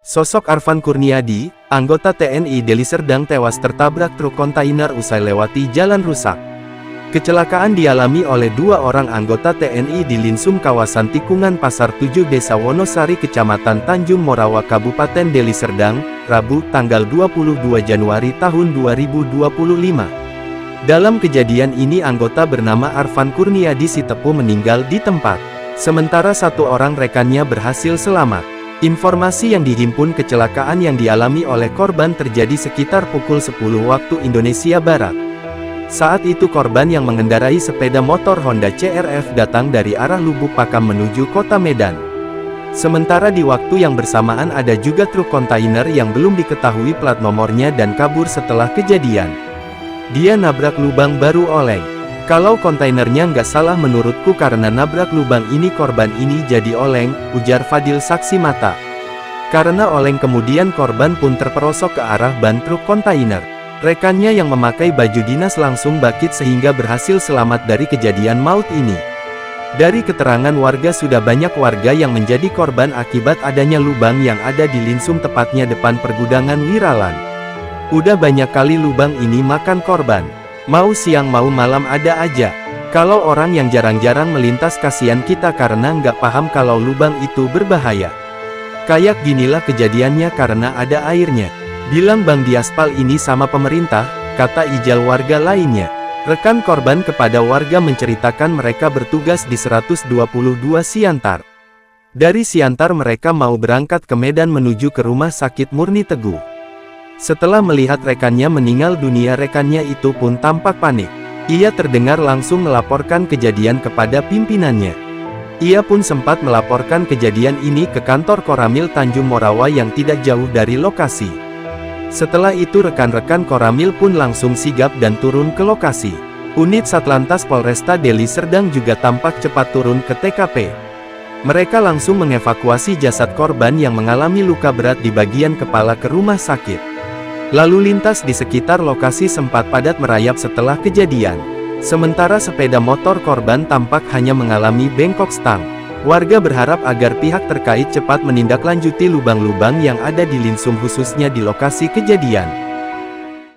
Sosok Arfan Kurniadi, anggota TNI Deli Serdang tewas tertabrak truk kontainer usai lewati jalan rusak. Kecelakaan dialami oleh dua orang anggota TNI di Linsum kawasan tikungan Pasar 7 Desa Wonosari Kecamatan Tanjung Morawa Kabupaten Deli Serdang, Rabu, tanggal 22 Januari tahun 2025. Dalam kejadian ini anggota bernama Arfan Kurniadi Sitepu meninggal di tempat, sementara satu orang rekannya berhasil selamat. Informasi yang dihimpun kecelakaan yang dialami oleh korban terjadi sekitar pukul 10 waktu Indonesia Barat. Saat itu korban yang mengendarai sepeda motor Honda CR-V datang dari arah Lubuk Pakam menuju kota Medan. Sementara di waktu yang bersamaan ada juga truk kontainer yang belum diketahui plat nomornya dan kabur setelah kejadian. Dia nabrak lubang baru oleng. Kalau kontainernya nggak salah menurutku karena nabrak lubang ini korban ini jadi oleng, ujar Fadil saksi mata. Karena oleng kemudian korban pun terperosok ke arah ban truk kontainer. Rekannya yang memakai baju dinas langsung bakit sehingga berhasil selamat dari kejadian maut ini. Dari keterangan warga sudah banyak warga yang menjadi korban akibat adanya lubang yang ada di Linsum tepatnya depan pergudangan Wiralan. Udah banyak kali lubang ini makan korban. Mau siang mau malam ada aja. Kalau orang yang jarang-jarang melintas kasihan kita karena nggak paham kalau lubang itu berbahaya. Kayak ginilah kejadiannya karena ada airnya. Bilang bang di aspal ini sama pemerintah, kata ijal warga lainnya. Rekan korban kepada warga menceritakan mereka bertugas di 122 Siantar. Dari Siantar mereka mau berangkat ke Medan menuju ke rumah sakit Murni Teguh. Setelah melihat rekannya meninggal dunia rekannya itu pun tampak panik. Ia terdengar langsung melaporkan kejadian kepada pimpinannya. Ia pun sempat melaporkan kejadian ini ke kantor Koramil Tanjung Morawa yang tidak jauh dari lokasi. Setelah itu rekan-rekan Koramil pun langsung sigap dan turun ke lokasi. Unit Satlantas Polresta Deli Serdang juga tampak cepat turun ke TKP. Mereka langsung mengevakuasi jasad korban yang mengalami luka berat di bagian kepala ke rumah sakit. Lalu lintas di sekitar lokasi sempat padat merayap setelah kejadian. Sementara sepeda motor korban tampak hanya mengalami bengkok stang. Warga berharap agar pihak terkait cepat menindaklanjuti lubang-lubang yang ada di Linsum khususnya di lokasi kejadian.